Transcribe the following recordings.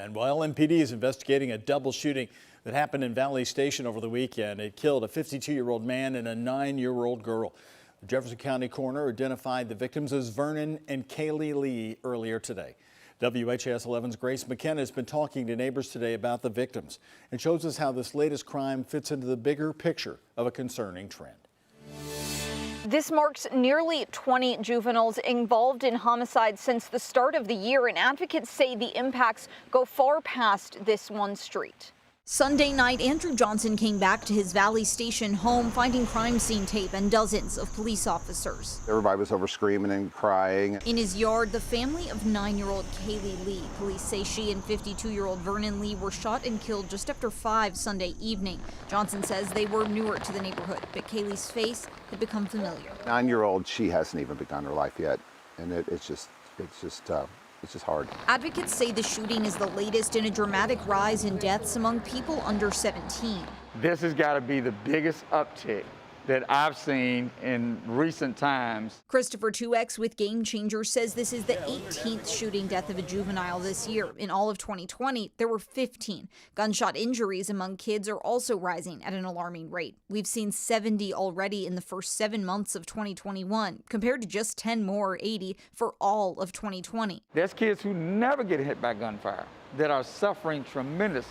And while MPD is investigating a double shooting that happened in Valley Station over the weekend, it killed a 52-year-old man and a 9-year-old girl. The Jefferson County coroner identified the victims as Vernon and Kaylee Lee earlier today. WHAS 11's Grace McKenna has been talking to neighbors today about the victims and shows us how this latest crime fits into the bigger picture of a concerning trend. This marks nearly 20 juveniles involved in homicide since the start of the year, and advocates say the impacts go far past this one street. Sunday night, Andrew Johnson came back to his Valley Station home, finding crime scene tape and dozens of police officers. Everybody was over screaming and crying. In his yard, the family of 9-year-old Kaylee Lee. Police say she and 52-year-old Vernon Lee were shot and killed just after 5 Sunday evening. Johnson says they were newer to the neighborhood, but Kaylee's face had become familiar. 9-year-old, she hasn't even begun her life yet, and it's just hard. Advocates say the shooting is the latest in a dramatic rise in deaths among people under 17. This has got to be the biggest uptick that I've seen in recent times. Christopher 2X with Game Changer says this is the 18th shooting death of a juvenile this year. In all of 2020, there were 15. Gunshot injuries among kids are also rising at an alarming rate. We've seen 70 already in the first 7 months of 2021, compared to just 10 more, or 80, for all of 2020. There's kids who never get hit by gunfire that are suffering tremendous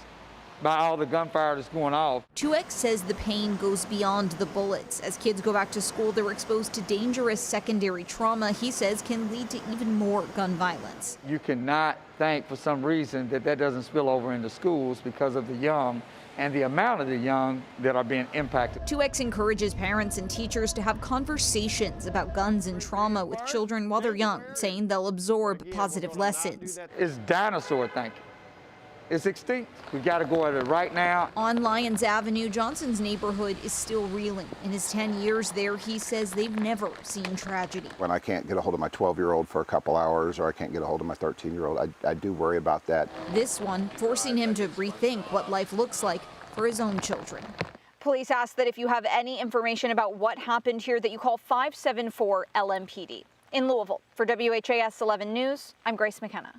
by all the gunfire that's going off. 2X says the pain goes beyond the bullets. As kids go back to school, they're exposed to dangerous secondary trauma he says can lead to even more gun violence. You cannot think for some reason that doesn't spill over into schools because of the young and the amount of the young that are being impacted. 2X encourages parents and teachers to have conversations about guns and trauma with children while they're young, saying they'll absorb positive lessons. It's dinosaur thinking. It's extinct. We've got to go at it right now. On Lyons Avenue, Johnson's neighborhood is still reeling. In his 10 years there, he says they've never seen tragedy. When I can't get a hold of my 12-year-old for a couple hours, or I can't get a hold of my 13-year-old, I do worry about that. This one forcing him to rethink what life looks like for his own children. Police ask that if you have any information about what happened here, that you call 574-LMPD. In Louisville, for WHAS 11 News, I'm Grace McKenna.